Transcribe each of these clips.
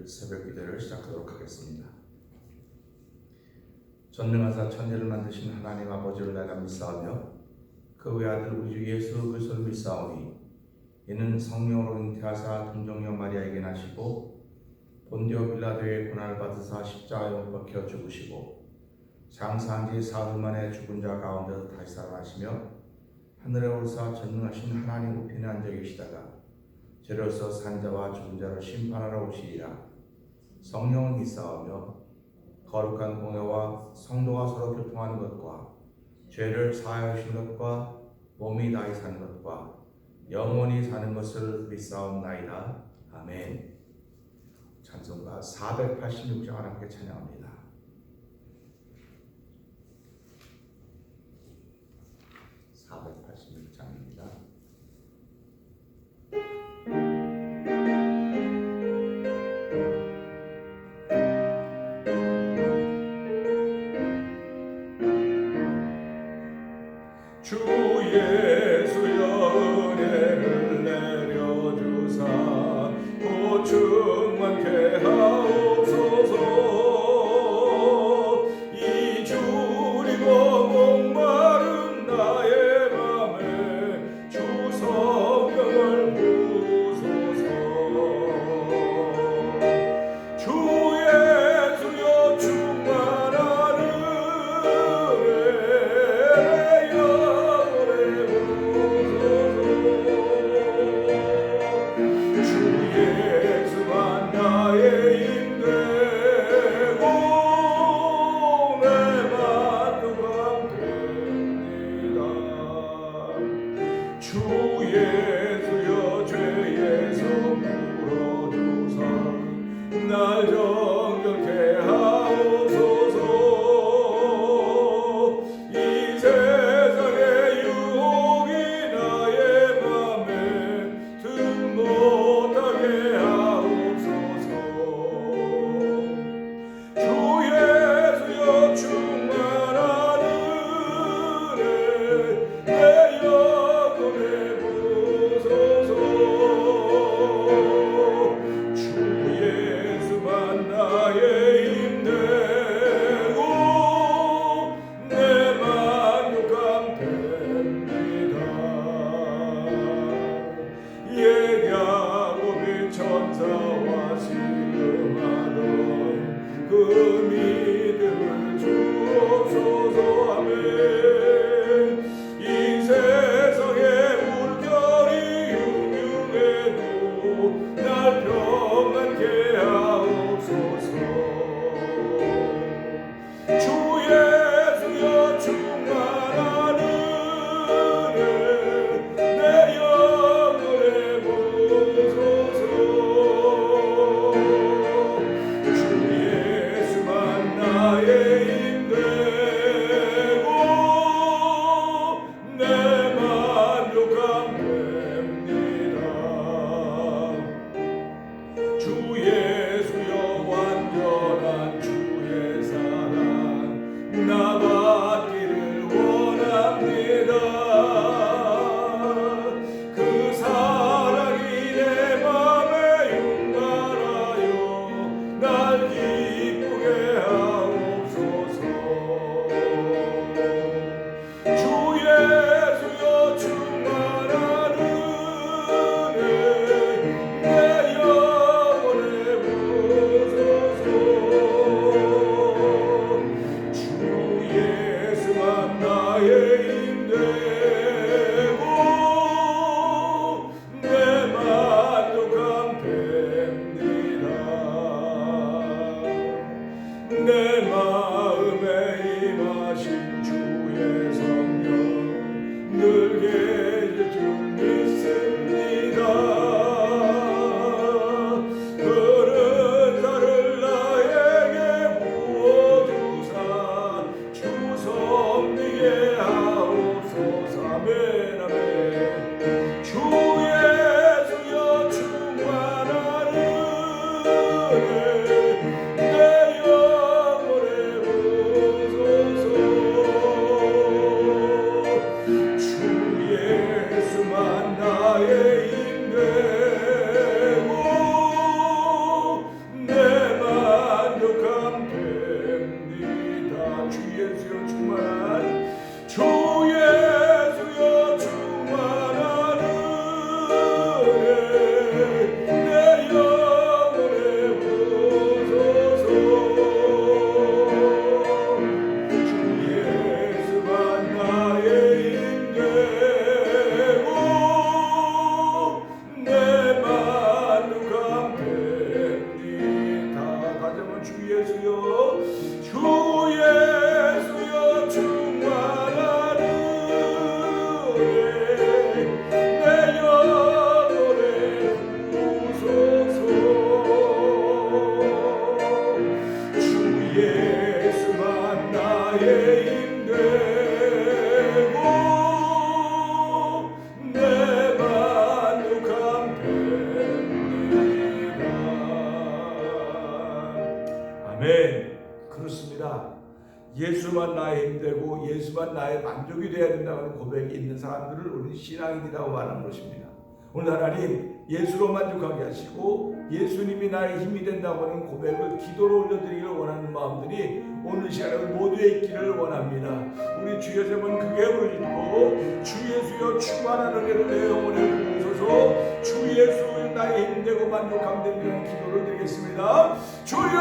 새벽 기도를 시작하도록 하겠습니다. 전능하사 천지를 만드신 하나님 아버지를 내가 믿사오며 그 외아들 우리 주 예수 그리스도를 믿사오니 이는 성령으로 잉태하사 동정녀 마리아에게 나시고 본디오 빌라도의 고난을 받으사 십자가에 못 박혀 죽으시고 장사한 지 사흘 만에 죽은 자 가운데서 다시 살아나시며 하늘에 오르사 전능하신 하나님 우편에 앉아 계시다가 죄로서 산 자와 죽은 자를 심판하러 오시리라. 성령을 믿사오며 거룩한 공회와 성도가 서로 교통하는 것과 죄를 사하여 주신 것과 몸이 다시 사는 것과 영원히 사는 것을 믿사옵나이다. 아멘. 찬송가 486장 함께 찬양합니다. 주 예수여 은혜를 내려주사 고충 많게 하옵소서. 이 주리고 목마른 나의 맘에 주 성령을 부소서. 주 예수여 충만한 주 예수여 죄에서 풀어주사 날 정결케 하옵소서. 이 세상의 유혹이 나의 맘에 등 못하게 하옵소서. 주 예수여 충만한 은혜 내 영혼에 부소서. 주 예수만 나의 힘되고 내 만족함 됩니다. 예리하고 빛 천사와 시음하던 그 믿음을 주옵소서. 아멘. 이 세상의 물결이 흉흉해도 날 평안케 하옵소서. 주 예수여 충만한 은혜 내 영혼에 부소서. 주 예수만 나의 힘되고 내 만족함 됩니다. 주 예수여 완전한 주의 사랑 나 받기를 원합니다. 그 사랑이 내 맘에 충만하여 날 기쁘게 하옵소서. 주 예수여 충만한 은혜 내 영혼에 아멘. 그렇습니다. 예수만 나의 힘되고 예수만 나의 만족이 되어야 된다는 고백이 있는 사람들을 우리는 신앙인이라고 말하는 것입니다. 오늘 하나님 예수로 만족하게 하시고 예수님이 나의 힘이 된다고 하는 고백을 기도로 올려드리기를 원하는 마음들이 오늘 시간에 모두에 있기를 원합니다. 우리 주 예수님은 크게 부르짖고 주 예수여 충만한 은혜를 내 영혼에 부으소서. 주 예수 나의 힘되고 만족함 되는 기도를 드리겠습니다. 주여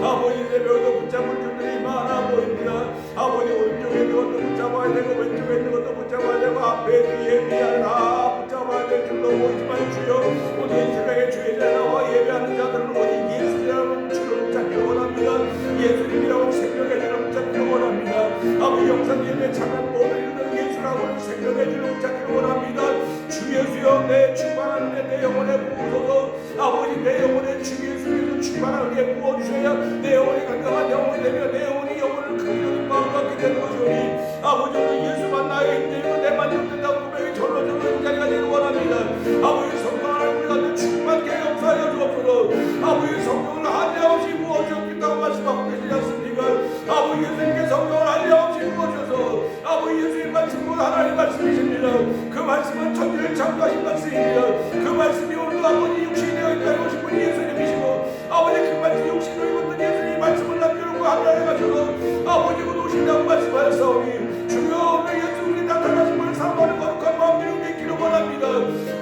아버지 새벽에도 붙잡을 줄들이 많아 보입니다. 아버지 오른쪽에 있는 것도 붙잡아야 되고 왼쪽에 있는 것도 붙잡아야 되고 앞에 뒤에 위에 다 붙잡아야 될 줄로 보이지만 주여 오늘 이 새벽에 주의 자녀와 예배하는 자들은 오직 예수님이라는 주를 붙잡기를 원합니다. 예수님이라고 생명의 주를 붙잡기를 원합니다. 아버지 영상 예배 참여 모든 일들 예수라고 생명의 주를 붙잡기를 원합니다. 주 예수여 내 충만한 은혜 내 영혼에 부으소서. 아버지 내 영혼에 주 예수께서 충만한 은혜 부어주셔야 내 영혼이 건강한 영혼이 되며 내 영혼이 영혼을 크게 여긴 마음 갖게 되는 것이오니 아버지 오늘 예수만 나의 힘되고 내 만족된다고 고백이 절로 그 자리가 되기를 원합니다. 아버지 성령 하나님 우리 가운데 충만케 역사하여 주옵소서. 아버지 성령을 한량없이 부어주셨다고 말씀하고 계시지 않습니까? 아버지 예수님께 성령을 한량없이 부어주셔서 아버지 예수님 말씀은 하나님 말씀이십니다. 그 말씀은 천지를 창조하신 말씀입니다. 그 말씀이 오늘도 아버지 육신이 되어 있다고 하신 분이 예수님이시고 아버지 그 말씀 육신으로 입었던 예수님 말씀을 남겨놓고 하나님 가셔서 아버지 곧 오신다고 말씀하셨사오니 주여 오늘 예수님이 나타나신 분을 사모하는 거룩한 마음들이 우리에게 있기를 원합니다.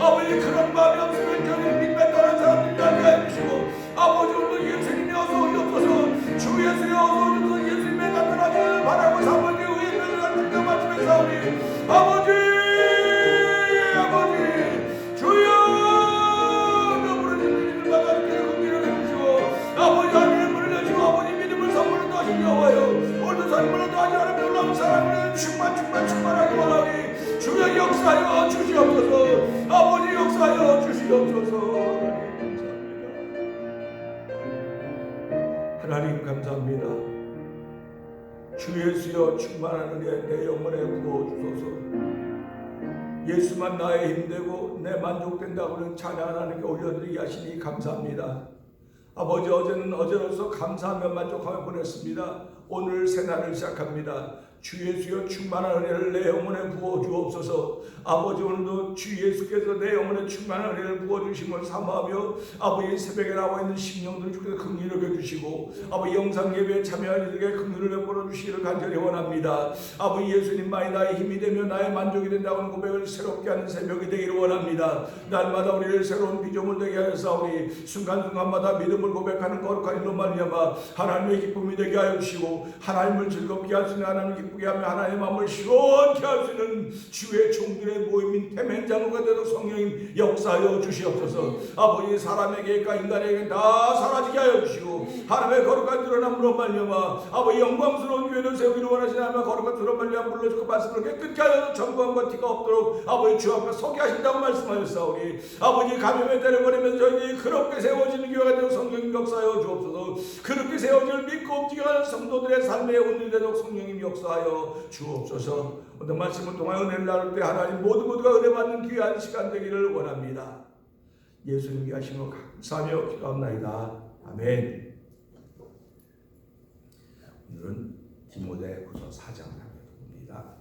아버지 그런 마음이 없으면 저희는 믿음에 떠난 사람들이 아니게 해주시고 아버지 오늘 예수님이 어서 오옵소서. 주 예수여 어서 오옵소서. 예수님의 나타나기를 바라고 사모하는 의의 면을 갖춘다 말씀했사오니 아버지 주여 너무나 받아주게 긍휼을 해주시고 아버지 하늘의 문을 여시고 아버지 믿음을 선물로 더하신 여호와여 오늘도 선물로 더하지 않으면 올라온 사람들은 충만하게 원하니 주여 역사하여 주시옵소서. 아버지 역사하여 주시옵소서. 하나님 감사합니다. 주 예수여 충만한 은혜 내 영혼에 부어주소서. 예수만 나의 힘되고 내 만족된다고는 찬양 하나님께 올려드리게 하시니 감사합니다. 아버지 어제는 어제로서 감사하며 만족하며 보냈습니다. 오늘 새날을 시작합니다. 주 예수여 충만한 은혜를 내 영혼에 부어주옵소서. 아버지 오늘도 주 예수께서 내 영혼에 충만한 은혜를 부어주심을 사모하며 아버지 새벽에 나와 있는 심령들 주께서 긍휼을 해주시고 아버지 영상 예배에 참여할 이들에게 긍휼을 베풀어 주시기를 간절히 원합니다. 아버지 예수님만이 나의 힘이 되며 나의 만족이 된다고 하는 고백을 새롭게 하는 새벽이 되기를 원합니다. 날마다 우리를 새로운 비조물 되게 하였사오니 순간순간마다 믿음을 고백하는 거룩한 일로 말미암아 하나님의 기쁨이 되게 하여 주시고 하나님을 즐겁게 할 수 있는 하나님의 기쁘게 하며 하나님의 마음을 시원케 할 수 있는 주의 종들의 모임인 태맹장로가 되도록 성령님 역사하여 주시옵소서. 아버지 사람에게까 인간에게 다 사라지게 하여 주시고 하나님의 거룩한 드러남으로 말미암아 아버지 영광스러운 교회를 세우기를 원하시는 하나님의 거룩한 드러남 말미암아 불러주고 말씀을 깨끗게 하여 정광과 티가 없도록 아버지 주 앞에 서게 하신다고 말씀하셨사오니 아버지 감염의 때를 버리면서 저희들이 그렇게 세워지는 교회가 되도록 성령님 역사하여 주옵소서. 그렇게 세워질 믿고 움직여가는 성도들의 삶의 온전히 되도록 성령님 역사하여 주옵소서. 오늘 말씀을 통하여 은혜를 나눌 때 하나님 모두가 은혜 받는 귀한 시간 되기를 원합니다. 예수님께 하심을 감사하며 기도합나이다. 아멘. 오늘은 디모데후서 4장을 봅니다.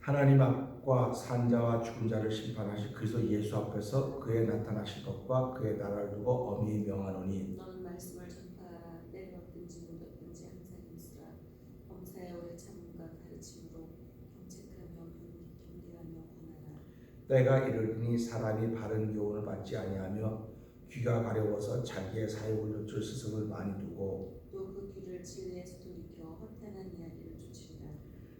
하나님 앞과 산자와 죽은 자를 심판하실 그리스도 예수 앞에서 그의 나타나실 것과 그의 나라를 두고 엄히 명하노니 너는 말씀을 전파하라. 때를 얻든지 못 얻든지 항상 힘쓰라. 범사에 오래 참음과 가르침으로 경책하며 경계하며 권하라. 때가 이르니 사람이 바른 교훈을 받지 아니하며 귀가 가려워서 자기의 사욕을 늦출 스승을 많이 두고 또 그 귀를 진리에서 돌이켜 허탄한 이야기를 쫓으리라.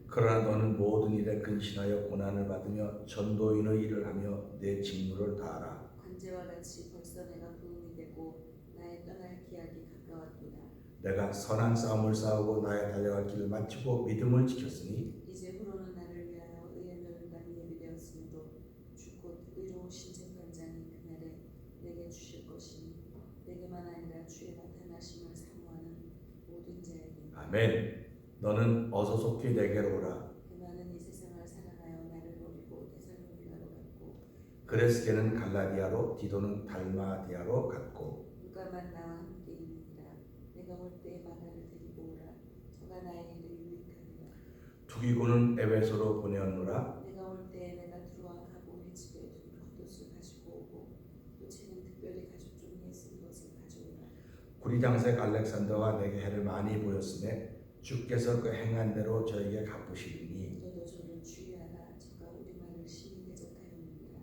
그러나 너는 모든 일에 근신하여 고난을 받으며 전도인의 일을 하며 내 직무를 다하라. 관제와 같이 벌써 내가 도움이 되고 나의 떠날 기약이 가까웠도다. 내가 선한 싸움을 싸우고 나의 달려갈 길을 마치고 믿음을 지켰으니 이제 후로는 나를 위하여 아멘. 너는 어서 속히 내게로 오라. 그만은 이 세상을 사랑하여 나를 버리고 데살로니가로 갔고 그레스게는 갈라디아로 디도는 달마디아로 갔고 누가만 나와 함께 있느니라. 내가 올 때 마가를 데리고 오라. 저가 나의 일을 유익하리라. 두기고는 에베소로 보내었노라. 내가 올 때 내가 들어와 가고의 집에 둔 겉옷을 가지고 오고 또 쟤는 특별히 가죽 종이에 쓴 것을 가져오라. 구리장색 알렉산더가 내게 해를 많이 보였으되 주께서 그 행한 대로 저에게 갚으시리니 너도 저를 주의하라. 저가 우리 말을 심히 대적하였느니라.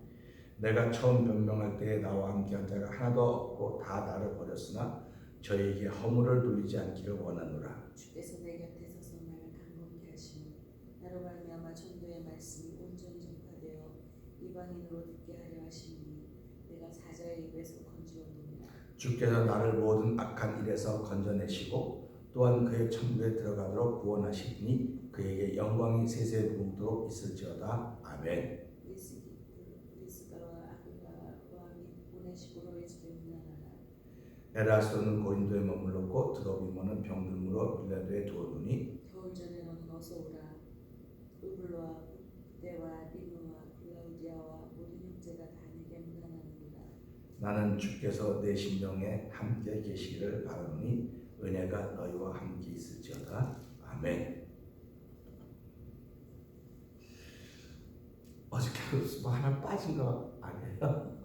내가 처음 변명할 때에 나와 함께한 자가 하나도 없고 다 나를 버렸으나 저에게 허물을 돌리지 않기를 원하노라. 주께서 내 곁에 서서 나를 강건케 하시니 나로 말미암아 전도의 말씀이 온전히 전파되어 이방인으로 듣게 하려 하시니 내가 사자의 입에서 건지었느니라. 주께서 나를 모든 악한 일에서 건져내시고 또한 그의 천국에 들어가도록 구원하시니 그에게 영광이 세세 무궁토록 있을지어다. 아멘. 브리스가와 아굴라와 오네시보로의 집에 문안하라. 에라스도는 고린도에 머물렀고 드로비모는 병들므로 빌라도에 두었노니 겨울 전에 너는 어서 오라. 우블로와 부데와 리누와 클라우디아와 모든 형제가 다 내게 문안하느니라. 나는 주께서 내 심령에 함께 계시기를 바라노니 은혜가 너희와 함께 있을지어다. 아멘. 어저께 뭐 하나 빠진 거 아니에요?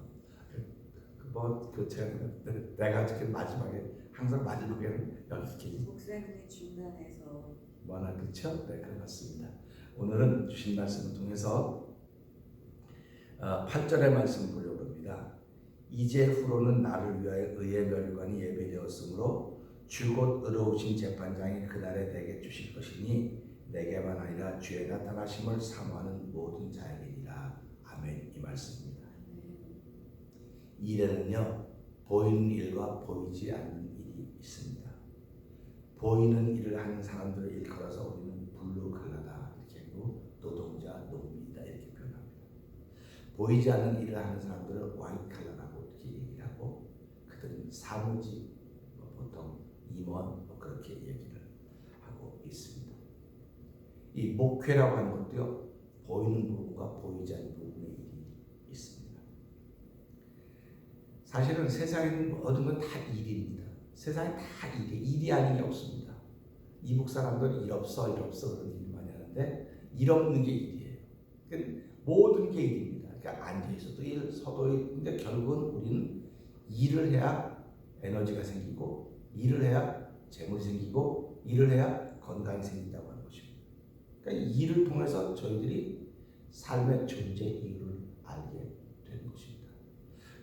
내가 어저께 마지막에 항상 마지막에는 여기 이렇게 목사님이 중간에서 뭐나 그쵸? 네, 그렇습니다. 오늘은 주신 말씀을 통해서 8절의 말씀을 보려고 합니다. 이제 후로는 나를 위하여 의의 멸관이 예배되었으므로 주곧 의로우신 재판장이 그날에 내게 주실 것이니 내게만 아니라 주의 나타나심을 사모하는 모든 자에게니라. 아멘. 이 말씀입니다. 이 일에는요 보이는 일과 보이지 않는 일이 있습니다. 보이는 일을 하는 사람들을 일컬어서 우리는 블루칼라다 이렇게 하고 노동자, 농민이다 이렇게 표현합니다. 보이지 않는 일을 하는 사람들을 화이트칼라라고 이렇게 얘기를 하고 그들은 사무직, 보통 임원 그렇게 얘기를 하고 있습니다. 이 목회라고 하는 것도요 보이는 부분과 보이지 않는 부분의 일이 있습니다. 사실은 세상에는 모든 건 다 일입니다. 세상에 다 일이 아닌 게 없습니다. 이북 사람들은 일 없어 그런 얘기 많이 하는데 일 없는 게 일이에요. 그러니까 모든 게 일입니다. 그러니까 앉아 있어도 일, 서도 일. 근데 결국은 우리는 일을 해야 에너지가 생기고 일을 해야 재물이 생기고 일을 해야 건강이 생긴다고 하는 것입니다. 그러니까 일을 통해서 저희들이 삶의 존재 이유를 알게 되는 것입니다.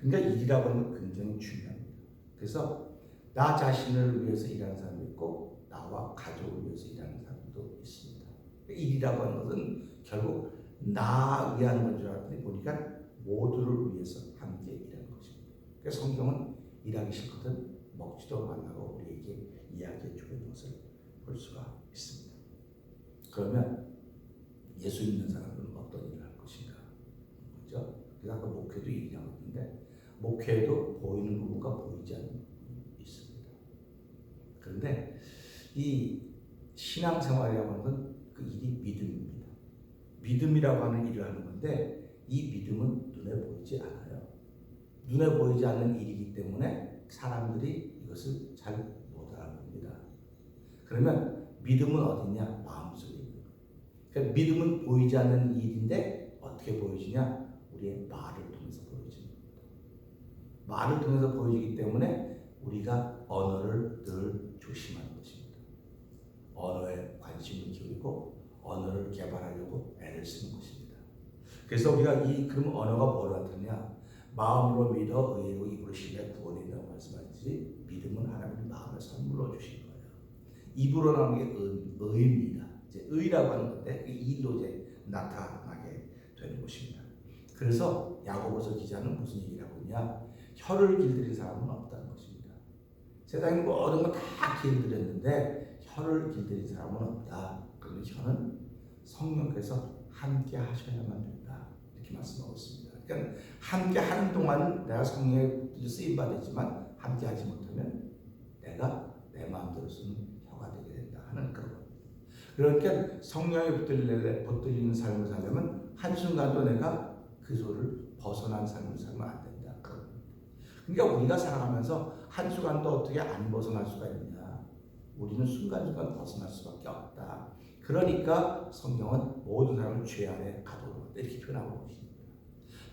그러니까 일이라고 하는 건 굉장히 중요합니다. 그래서 나 자신을 위해서 일하는 사람도 있고 나와 가족을 위해서 일하는 사람도 있습니다. 일이라고 하는 것은 결국 나 위한 건 줄 알았더니 보니까 모두를 위해서 함께 일하는 것입니다. 그래서 성경은 일하기 싫거든 먹지도 말라고 우리에게 이야기해 주는 것을 볼 수가 있습니다. 그러면 예수 믿는 사람들은 어떤 일을 할 것인가? 그렇죠? 그래서 아까 목회도 얘기하고 있는데 목회에도 보이는 부분과 보이지 않는 부분이 있습니다. 그런데 이 신앙생활이라고 하는 건 그 일이 믿음입니다. 믿음이라고 하는 일을 하는 건데 이 믿음은 눈에 보이지 않아요. 눈에 보이지 않는 일이기 때문에 사람들이 이것을 잘 못 알아봅니다. 그러면 믿음은 어디냐? 마음속에 있는 거예요. 그러니까 믿음은 보이지 않는 일인데 어떻게 보여지냐? 우리의 말을 통해서 보여지는 겁니다. 말을 통해서 보여지기 때문에 우리가 언어를 늘 조심하는 것입니다. 언어에 관심을 기울이고 언어를 개발하려고 애를 쓰는 것입니다. 그래서 우리가 그럼 언어가 뭐로 나타나냐? 마음으로 믿어 의로 입으로 신뢰 구원이 된다고 말씀하셨지 믿음은 하나님의 마음을 선물로 주신 거예요. 입으로 나오는 게 의입니다. 이제 의라고 하는 건데 일로 이제 나타나게 되는 것입니다. 그래서 야고보서 기자는 무슨 얘기를 하고 있냐? 혀를 길들인 사람은 없다는 것입니다. 세상에 모든 건 다 길들였는데 혀를 길들인 사람은 없다. 그런데 혀는 성령께서 함께 하셔야만 된다. 이렇게 말씀하고 있습니다. 그러니까 함께 하는 동안 내가 성령에 쓰임 받았지만 함께 하지 못하면 내가 내 마음대로 쓰는 혀가 되게 된다. 하는 그런 겁니다. 그러니까 성령에 붙들리는 삶을 살려면 한순간도 내가 그 소를 벗어난 삶을 살면 안 된다. 그러니까 우리가 살아가면서 한순간도 어떻게 안 벗어날 수가 있느냐. 우리는 순간순간 벗어날 수밖에 없다. 그러니까 성경은 모든 사람을 죄 아래 가둬놓았다. 이렇게 표현하고 있습니다.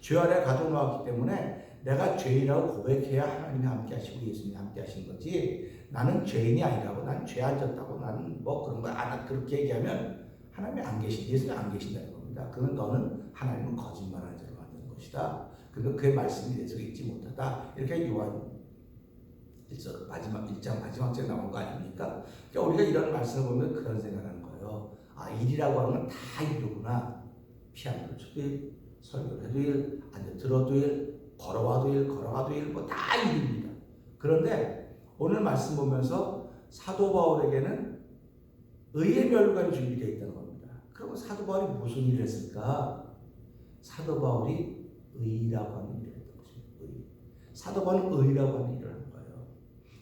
죄 아래 가둬놓았기 때문에 내가 죄인이라고 고백해야 하나님이 함께 하시고 예수님이 함께 하신 거지, 나는 죄인이 아니라고, 난 죄 안 졌다고, 나는 뭐 그런 거 안, 그렇게 얘기하면 하나님이 안 계신, 예수님이 안 계신다는 겁니다. 그러면 너는 하나님은 거짓말하는 자로 만드는 것이다. 그리고 그의 말씀이 내 속에 있지 못하다. 이렇게 요한 마지막 1장 마지막 절에 나온 거 아닙니까? 그러니까 우리가 이런 말씀을 보면 그런 생각하는 거예요. 아, 일이라고 하는 건 다 일이구나. 피아노를 쳐도 일, 설교를 해도 일, 앉아 들어도 일, 걸어와도 일, 걸어가도 일, 뭐 다 일입니다. 그런데 오늘 말씀 보면서 사도 바울에게는 의의 멸관이 준비되어 있다는 겁니다. 그러면 사도 바울이 무슨 일을 했을까? 사도 바울이 의라고 하는 일을 했던 것입니다. 의. 사도 바울은 의라고 하는 일을 하는 거예요.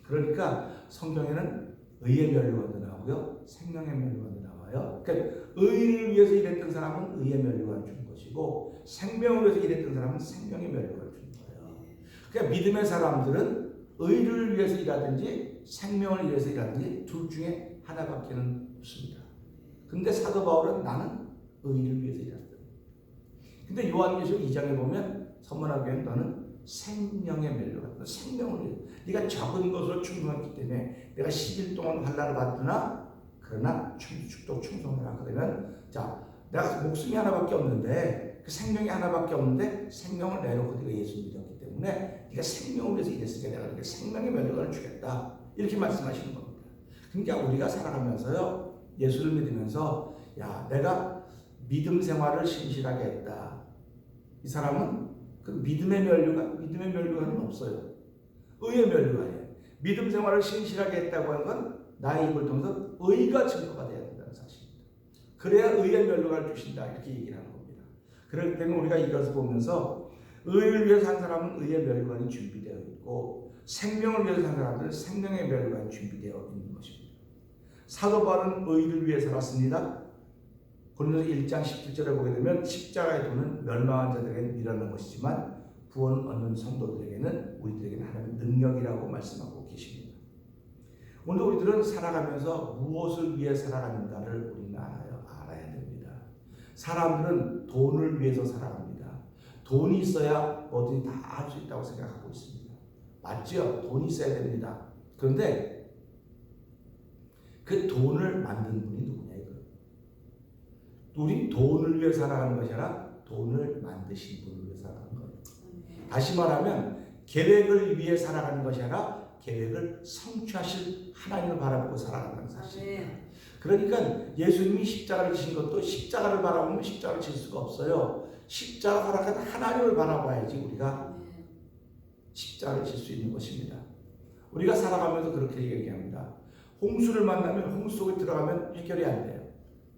그러니까 성경에는 의의 멸관도 나오고요, 생명의 멸관도 나와요. 그러니까 의를 위해서 일했던 사람은 의의 멸관을 주는 것이고, 생명을 위해서 일했던 사람은 생명의 멸관을 주는 거예요. 그러니까 믿음의 사람들은 의를 위해서 일하든지 생명을 위해서 일하든지 둘 중에 하나밖에는 없습니다. 근데 사도 바울은 나는 의를 위해서 일한다. 근데 요한계시록 2장에 보면 선문하기에는 너는 생명의 멸류관, 생명을 위해, 네가 적은 것으로 충성했기 때문에 내가 10일 동안 환난을 받으나 그러나 축도 충성을 하라. 그러면 자, 내가 목숨이 하나밖에 없는데, 그 생명이 하나밖에 없는데 생명을 내놓고 네가 예수 믿었기 때문에 네가 생명을 위해서 일했으니까 내가 네가 생명의 멸류관을 주겠다. 이렇게 말씀하시는 겁니다. 그러니까 우리가 살아가면서요, 예수를 믿으면서 야, 내가 믿음 생활을 신실하게 했다. 이 사람은 그 믿음의 멸류관은 없어요. 의의 멸류관이에요. 믿음 생활을 신실하게 했다고 하는 건 나의 입을 통해서 의가 증거가 돼야 된다는 사실입니다. 그래야 의의 멸류관을 주신다. 이렇게 얘기를 하는 겁니다. 그렇기 때문에 우리가 이것을 보면서 의를 위해서 산 사람은 의의 멸류관이 준비되어 있고, 생명을 위해서 산 사람들은 생명의 멸류관이 준비되어 있는 것입니다. 사도 바울은 의를 위해 살았습니다. 고린도서 1장 17절에 보게 되면 십자가의 도는 멸망한 자들에게는 미련한 것이지만 구원 얻는 성도들에게는, 우리들에게는 하나님의 능력이라고 말씀하고 계십니다. 오늘 우리들은 살아가면서 무엇을 위해 살아가는가를 우리는 알아야 됩니다. 사람들은 돈을 위해서 살아갑니다. 돈이 있어야 뭐든지 다 할 수 있다고 생각하고 있습니다. 맞죠? 돈이 있어야 됩니다. 그런데 그 돈을 만든 분이 누구냐 이거. 우리 돈을 위해 살아가는 것이 아니라 돈을 만드신 분을 위해 살아가는 거예요. 다시 말하면 계획을 위해 살아가는 것이 아니라 계획을 성취하실 하나님을 바라보고 살아간다는 사실입니다. 그러니까 예수님이 십자가를 지신 것도 십자가를 바라보면 십자가를 질 수가 없어요. 십자가 허락한 하나님을 바라봐야지 우리가 십자가를 질 수 있는 것입니다. 우리가 살아가면서 그렇게 얘기합니다. 홍수를 만나면 홍수 속에 들어가면 해결이 안 돼요.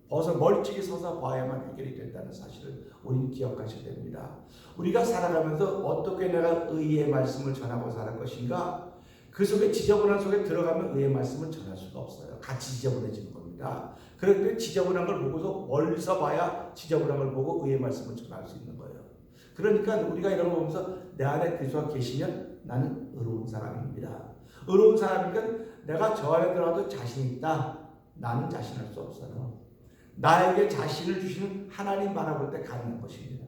벗어 멀찍이 서서 봐야만 해결이 된다는 사실을 우리는 기억하셔야 됩니다. 우리가 살아가면서 어떻게 내가 의의 말씀을 전하고 살 것인가, 그 속에 지저분한 속에 들어가면 의의 말씀을 전할 수가 없어요. 같이 지저분해지는 겁니다. 그럴 때 지저분한 걸 보고서 멀리서 봐야 지저분한 걸 보고 의의 말씀을 전할 수 있는 거예요. 그러니까 우리가 이런 거 보면서 내 안에 그리스도가 계시면 나는 의로운 사람입니다. 의로운 사람이니까 내가 저 안에 들어가도 자신 있다. 나는 자신할 수 없어요. 나에게 자신을 주시는 하나님 바라볼 때 가능한 것입니다.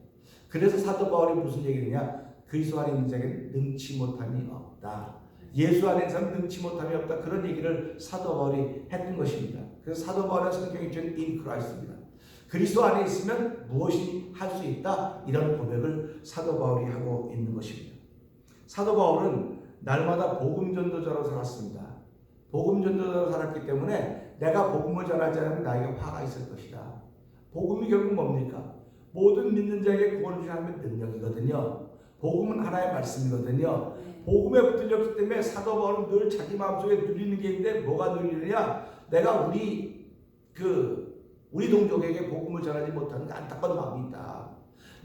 그래서 사도 바울이 무슨 얘기를 하냐? 그리스도 안에 있는 자에게는 능치 못함이 없다. 예수 안에 있는 사람은 능치 못함이 없다. 그런 얘기를 사도 바울이 했던 것입니다. 그래서 사도 바울의 성경이 준 in Christ입니다. 그리스도 안에 있으면 무엇이 할 수 있다. 이런 고백을 사도 바울이 하고 있는 것입니다. 사도 바울은 날마다 복음 전도자로 살았습니다. 복음 전도자로 살았기 때문에 내가 복음을 전하지 않으면 나에게 화가 있을 것이다. 복음이 결국 뭡니까? 모든 믿는 자에게 구원을 주시는 하나님의 능력이거든요. 복음은 하나의 말씀이거든요. 복음에 붙들렸기 때문에 사도 바울은 늘 자기 마음속에 누리는 게 있는데 뭐가 누리느냐? 내가 우리 동족에게 복음을 전하지 못하는 안타까운 마음이 있다.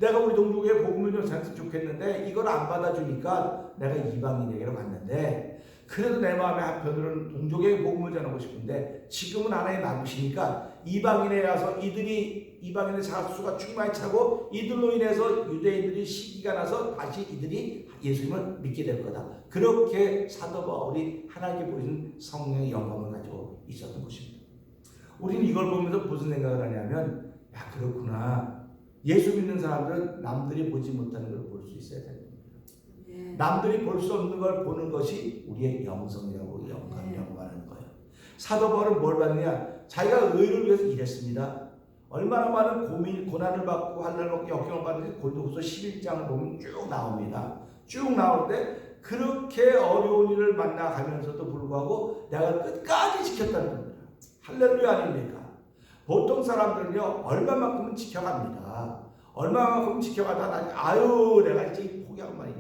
내가 우리 동족에게 복음을 전했으면 좋겠는데 이걸 안 받아주니까 내가 이방인에게로 갔는데 그래도 내 마음의 한편으로는 동족에게 복음을 전하고 싶은데 지금은 하나님 남으시니까 이방인에 와서 이방인의 자수가 충만히 차고 이들로 인해서 유대인들이 시기가 나서 다시 이들이 예수님을 믿게 될 거다. 그렇게 사도 바울이 하나님께 보이는 성령의 영광을 가지고 있었던 것입니다. 우리는 이걸 보면서 무슨 생각을 하냐면 야 그렇구나. 예수 믿는 사람들은 남들이 보지 못하는 걸 볼 수 있어야 됩니다. 남들이 볼 수 없는 걸 보는 것이 우리의 영성이라고 말하는 거예요. 사도 바울은 뭘 받느냐? 자기가 의를 위해서 일했습니다. 얼마나 많은 고난을 받고 환난을 받고 역경을 받는지 골로새서 11장을 보면 쭉 나옵니다. 쭉 나오는데 그렇게 어려운 일을 만나가면서도 불구하고 내가 끝까지 지켰다는 겁니다. 할렐루야 아닙니까? 보통 사람들은요 얼마만큼은 지켜갑니다. 얼마만큼 지켜가다가 나중에 아유 내가 이제 포기하고 말이야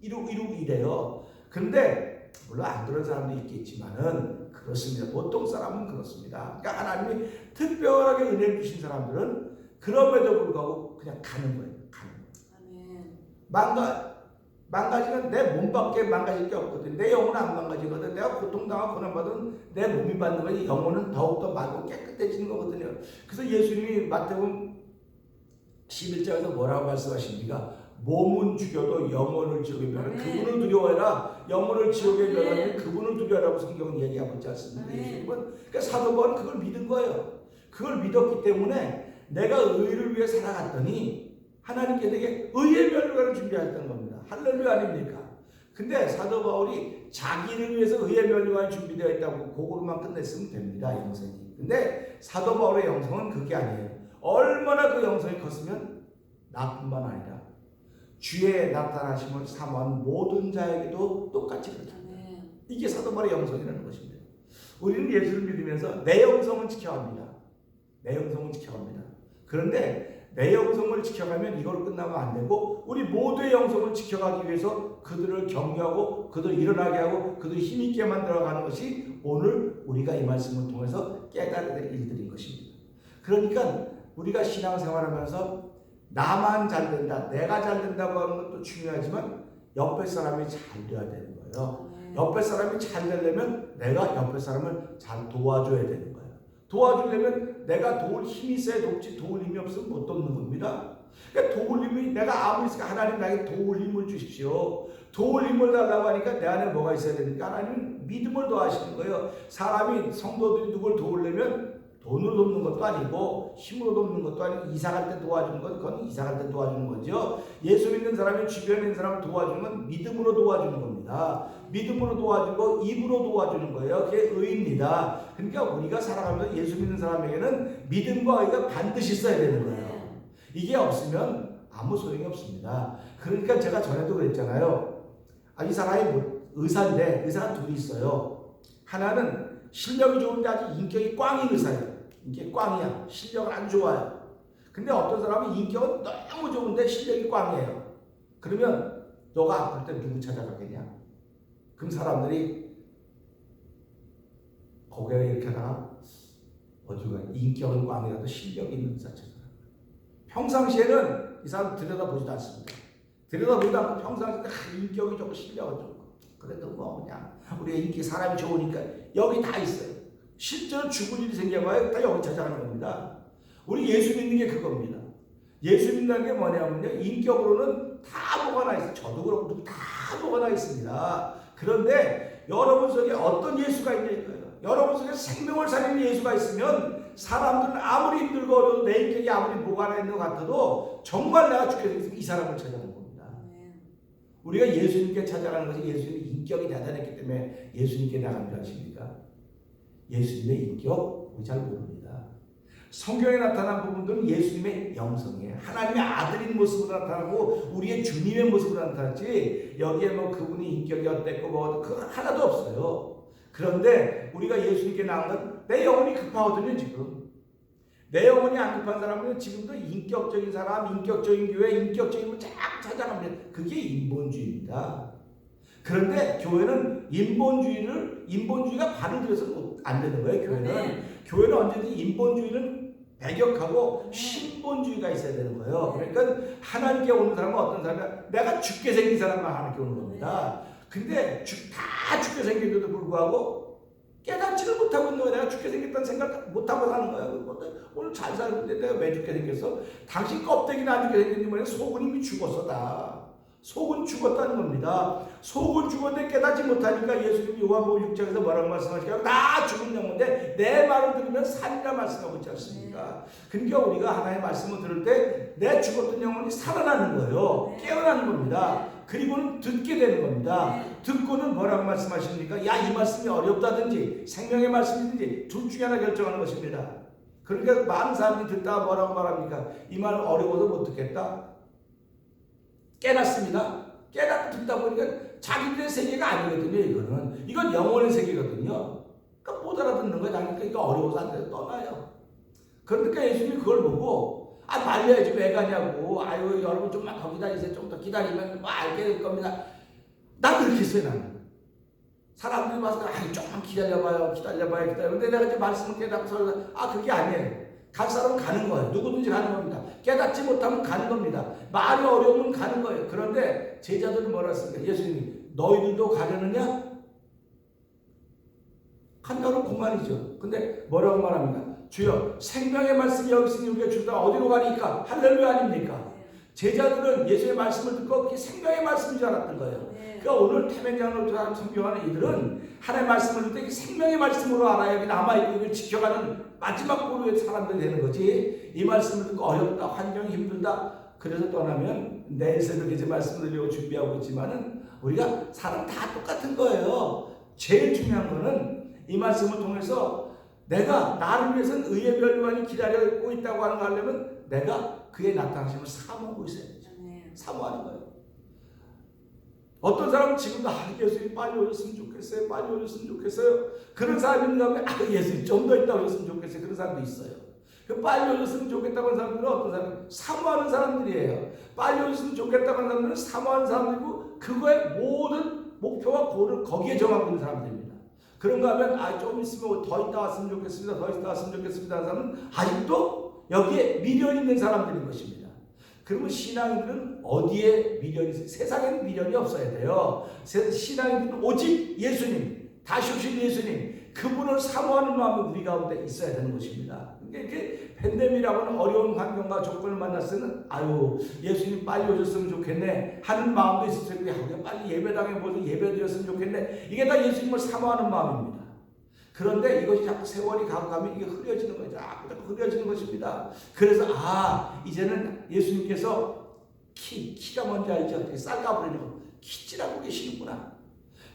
이러고 이래요. 근데 물론 안 그런 사람도 있겠지만은 그렇습니다. 보통 사람은 그렇습니다. 그러니까 하나님이 특별하게 은혜를 주신 사람들은 그럼에도 불구하고 그냥 가는 거예요. 망가지는 내 몸밖에 망가질 게 없거든. 내 영혼은 안 망가지거든. 내가 고통당하고 고난받은 내 몸이 받는 거지 영혼은 더욱더 맑고 깨끗해지는 거거든요. 그래서 예수님이 마태복음 11장에서 뭐라고 말씀하십니까? 몸은 죽여도 영혼을 지옥에 멸하라. 그분을 두려워해라. 영혼을 지옥에 멸하는 그분을 두려워하라고 성경은 얘기하고 있지 않습니까? 예수님은 그러니까 사도 바울은 그걸 믿은 거예요. 그걸 믿었기 때문에 내가 의를 위해 살아갔더니 하나님께 내게 의의 멸류관을 준비하셨다는 겁니다. 할렐루야 아닙니까? 근데 사도 바울이 자기를 위해서 의의 멸류관이 준비되어 있다고 그거로만 끝냈으면 됩니다. 영성이. 근데 사도 바울의 영성은 그게 아니에요. 얼마나 그 영성이 컸으면 나뿐만 아니라 주의 나타나심을 사모한 모든 자에게도 똑같이 그렇습니다. 이게 사도 바울의 영성이라는 것입니다. 우리는 예수를 믿으면서 내 영성은 지켜갑니다. 내 영성은 지켜갑니다. 그런데 내 영성을 지켜가면 이걸로 끝나면 안 되고 우리 모두의 영성을 지켜가기 위해서 그들을 격려하고 그들을 일어나게 하고 그들을 힘있게 만들어가는 것이 오늘 우리가 이 말씀을 통해서 깨달아야 될 일들인 것입니다. 그러니까 우리가 신앙생활하면서 나만 잘 된다, 내가 잘 된다고 하는 것도 중요하지만 옆에 사람이 잘 돼야 되는 거예요. 옆에 사람이 잘 되려면 내가 옆에 사람을 잘 도와줘야 되는 거예요. 도와주려면 내가 도울 힘이 있어야 돕지 도울 힘이 없으면 못 돕는 겁니다. 그러니까 도울 힘이 내가 아무리 있으니까 하나님 나에게 도울 힘을 주십시오. 도울 힘을 달라고 하니까 내 안에 뭐가 있어야 되니까 하나님은 믿음을 더하시는 거예요. 사람이 성도들이 누굴 도우려면 돈으로 돕는 것도 아니고 힘으로 돕는 것도 아니고 이사갈 때 도와주는 건 그건 이사갈 때 도와주는 거죠. 예수 믿는 사람이 주변에 있는 사람을 도와주는 건 믿음으로 도와주는 겁니다. 믿음으로 도와주고 입으로 도와주는 거예요. 그게 의입니다. 그러니까 우리가 살아가면서 예수 믿는 사람에게는 믿음과 의가 반드시 있어야 되는 거예요. 이게 없으면 아무 소용이 없습니다. 그러니까 제가 전에도 그랬잖아요. 이 사람이 의사인데 의사가 둘이 있어요. 하나는 실력이 좋은데 아주 인격이 꽝인 의사예요. 인격이 꽝이야. 실력은 안 좋아요. 근데 어떤 사람은 인격은 너무 좋은데 실력이 꽝이에요. 그러면 너가 아플 때 누구 찾아가겠냐? 그럼 사람들이 고개를 이렇게 하다가 어디가 인격은 꽝이라도 실력이 있는 의사 찾아가. 평상시에는 이 사람 들여다보지도 않습니다. 들여다보지도 않고 평상시에 인격이 좋고 실력은 좋고 그래도 뭐 그냥 우리가 인기 사람이 좋으니까 여기 다 있어요. 실제로 죽을 일이 생겨봐야 다 여기 찾아가는 겁니다. 우리 예수 믿는 게 그겁니다. 예수 믿는 게 뭐냐면요. 인격으로는 다 뭐가 나 있어요. 저도 그렇고 다 뭐가 나 있습니다. 그런데 여러분 속에 어떤 예수가 있냐니까요. 여러분 속에 생명을 살리는 예수가 있으면 사람들은 아무리 힘들고 어려도 내 인격이 아무리 뭐가 있는 것 같아도 정말 내가 죽게 되면 이 사람을 찾아가는 겁니다. 우리가 예수님께 찾아가는 것이 예수님의 인격이 대단했기 때문에 예수님께 나간 줄 아십니까? 예수님의 인격 우리 잘 모릅니다. 성경에 나타난 부분들은 예수님의 영성이에요. 하나님의 아들인 모습으로 나타나고 우리의 주님의 모습으로 나타났지 여기에 뭐 그분이 인격이 어땠고 뭐 그건 하나도 없어요. 그런데 우리가 예수님께 나간 건 내 영혼이 급하거든요. 지금 내 영혼이 안 급한 사람은 지금도 인격적인 사람, 인격적인 교회, 인격적인 걸 쫙 찾아갑니다. 그게 인본주의입니다. 그런데 교회는 인본주의가 발을 들여서 안 되는 거예요. 교회는 언제든지 인본주의는 배격하고 신본주의가 있어야 되는 거예요. 그러니까 하나님께 오는 사람은 어떤 사람이야? 내가 죽게 생긴 사람만 하나님께 오는 겁니다. 근데 다 죽게 생겼는데도 불구하고 깨닫지를 못하고 있는 거야. 내가 죽게 생겼다는 생각 못하고 사는 거야. 오늘 잘 살고 있는데 내가 왜 죽게 생겼어? 당신 껍데기는 안 죽게 생겼니 뭐냐? 속은 이미 죽었어 다. 속은 죽었다는 겁니다. 속은 죽었는데 깨닫지 못하니까 예수님이 요한복음 6장에서 뭐라고 말씀하시냐면 다 죽은 영혼인데 내 말을 들으면 살리라 말씀하고 있지 않습니까? 그러니까 우리가 하나님의 말씀을 들을 때 내 죽었던 영혼이 살아나는 거예요. 깨어나는 겁니다. 그리고는 듣게 되는 겁니다. 듣고는 뭐라고 말씀하십니까? 야, 이 말씀이 어렵다든지 생명의 말씀이든지 둘 중에 하나 결정하는 것입니다. 그러니까 많은 사람들이 듣다가 뭐라고 말합니까? 이 말 어려워서 못 듣겠다. 깨닫습니다. 깨닫고 듣다 보니까 자기들의 세계가 아니거든요. 이건 영혼의 세계거든요. 그러니까 못 알아듣는 거예요. 그러니까 이거 어려워서 안 돼요. 떠나요. 그러니까 예수님이 그걸 보고 말려야지 왜 가냐고. 아유, 여러분 좀만 더 기다리세요. 좀 더 기다리면 알게 될 겁니다. 난 그렇게 했어요. 나는 사람들이 와서 조금만 기다려봐요. 근데 내가 이제 말씀을 깨닫고 그게 아니에요. 갈 사람은 가는 거예요. 누구든지 가는 겁니다. 깨닫지 못하면 가는 겁니다. 말이 어려우면 가는 거예요. 그런데 제자들은 뭐라 했습니까? 예수님이 너희들도 가려느냐? 간다는 공간이죠. 근데 뭐라고 말합니까? 주여 생명의 말씀이 여기 있으니 우리가 주다 어디로 가니까? 할렐루야 아닙니까? 제자들은 예수의 말씀을 듣고 그게 생명의 말씀인 줄 알았던 거예요. 그러니까 오늘 태백장로를 성경하는 이들은 하나님의 말씀을 듣고 생명의 말씀으로 알아야 여기 남아있고 이걸 지켜가는 마지막 보루의 사람들이 되는 거지. 이 말씀을 듣고 어렵다, 환경이 힘들다, 그래서 떠나면 내일 새벽에 제 말씀을 들려고 준비하고 있지만은 우리가 사람 다 똑같은 거예요. 제일 중요한 거는 이 말씀을 통해서 내가 나를 위해서는 의의 멸류관이 기다리고 있다고 하는 거 하려면 내가 그의 나타나심을 사모하고 있어야 되죠. 사모하는 거예요. 어떤 사람은 지금도 예수님 빨리 오셨으면 좋겠어요. 빨리 오셨으면 좋겠어요. 그런 사람이 있는가 하면 예수님 좀 더 있다 오셨으면 좋겠어요. 그런 사람도 있어요. 빨리 오셨으면 좋겠다고 하는 사람들은 어떤 사람? 사모하는 사람들이에요. 빨리 오셨으면 좋겠다고 하는 사람들은 사모하는 사람들이고 그거의 모든 목표와 고를 거기에 정하고 있는 사람들입니다. 그런가 하면 좀 있으면 더 있다 왔으면 좋겠습니다. 더 있다 왔으면 좋겠습니다 하는 사람은 아직도 여기에 미련 있는 사람들인 것입니다. 그러면 신앙인들은 어디에 미련이 있어요? 세상에는 미련이 없어야 돼요. 신앙인들은 오직 예수님, 다시 오신 예수님, 그분을 사모하는 마음이 우리 가운데 있어야 되는 것입니다. 이렇게 팬데믹이라고 하는 어려운 환경과 조건을 만났을 때는 예수님 빨리 오셨으면 좋겠네 하는 마음도 있을 텐데 빨리 예배당에 모여서 예배드렸으면 좋겠네. 이게 다 예수님을 사모하는 마음입니다. 그런데 이것이 자꾸 세월이 가고 가면 이게 흐려지는 거죠. 자꾸 흐려지는 것입니다. 그래서 이제는 예수님께서 키가 뭔지 알죠? 쌀 까버리는 거. 키질하고 계시는구나.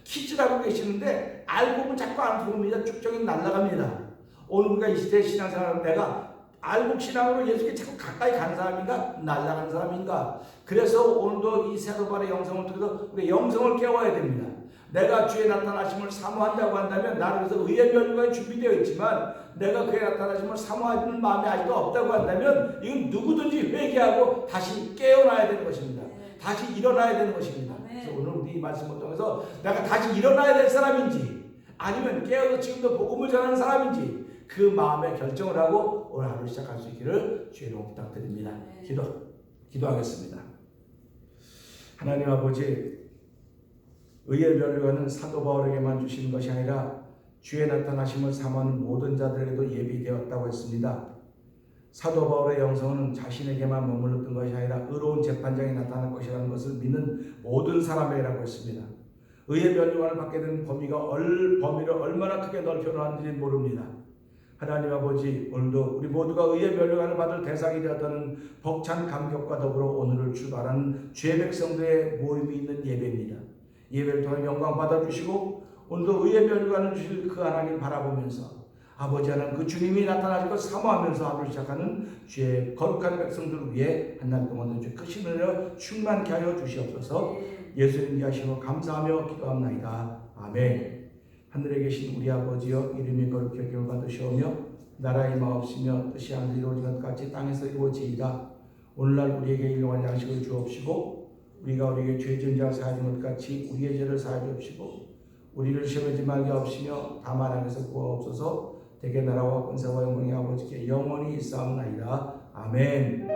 키질하고 계시는데 알고 보면 자꾸 안 보입니다. 쭉정이 날아갑니다. 오늘 우리가 이 시대의 신앙생활은 내가 알고 신앙으로 예수께 자꾸 가까이 가는 사람인가? 날아가는 사람인가? 그래서 오늘도 이 세도발의 영성을 통해서 우리 영성을 깨워야 됩니다. 내가 주의 나타나심을 사모한다고 한다면 나를 위해서 의의 멸류관이 준비되어 있지만 내가 그의 나타나심을 사모하는 마음이 아직도 없다고 한다면 이건 누구든지 회개하고 다시 깨어나야 되는 것입니다. 다시 일어나야 되는 것입니다. 그래서 오늘 우리 이 말씀을 통해서 내가 다시 일어나야 될 사람인지 아니면 깨어서 지금도 복음을 전하는 사람인지 그 마음에 결정을 하고 오늘 하루 시작할 수 있기를 주의 이름으로 부탁드립니다. 기도하겠습니다. 하나님 아버지, 의의 멸류관은 사도 바울에게만 주시는 것이 아니라 주의 나타나심을 사모하는 모든 자들에게도 예비되었다고 했습니다. 사도 바울의 영성은 자신에게만 머물렀던 것이 아니라 의로운 재판장이 나타날 것이라는 것을 믿는 모든 사람에게라고 했습니다. 의의 멸류관을 받게 된 범위를 얼마나 크게 넓혀놓았는지 모릅니다. 하나님 아버지, 오늘도 우리 모두가 의의 멸류관을 받을 대상이 되었다는 벅찬 감격과 더불어 오늘을 출발하는 주의 백성들의 모임이 있는 예배입니다. 예배를 통해 영광 받아주시고 오늘도 의의 멸류관을 주실 그 하나님 바라보면서 아버지 하나님 그 주님이 나타나실 것 사모하면서 하루를 시작하는 주의 거룩한 백성들을 위해 한 날 동안 주의 크신 은혜로 충만케 하여 주시옵소서. 예수님 위하시고 감사하며 기도합나이다. 아멘. 하늘에 계신 우리 아버지여, 이름이 거룩히 여김을 받으시오며 나라의 마옵시며 뜻이 하늘에 이루어진 것 같이 땅에서 이루어지이다. 오늘날 우리에게 일용할 양식을 주옵시고 우리가 우리에게 죄 지은 자를 사하는 것 같이 우리의 죄를 사하여 주옵시고 우리를 시험하지 말게 하옵시며 다만 악에서 구하옵소서. 대개 나라와 권세와 영광이 아버지께 영원히 있사옵나이다. 아멘.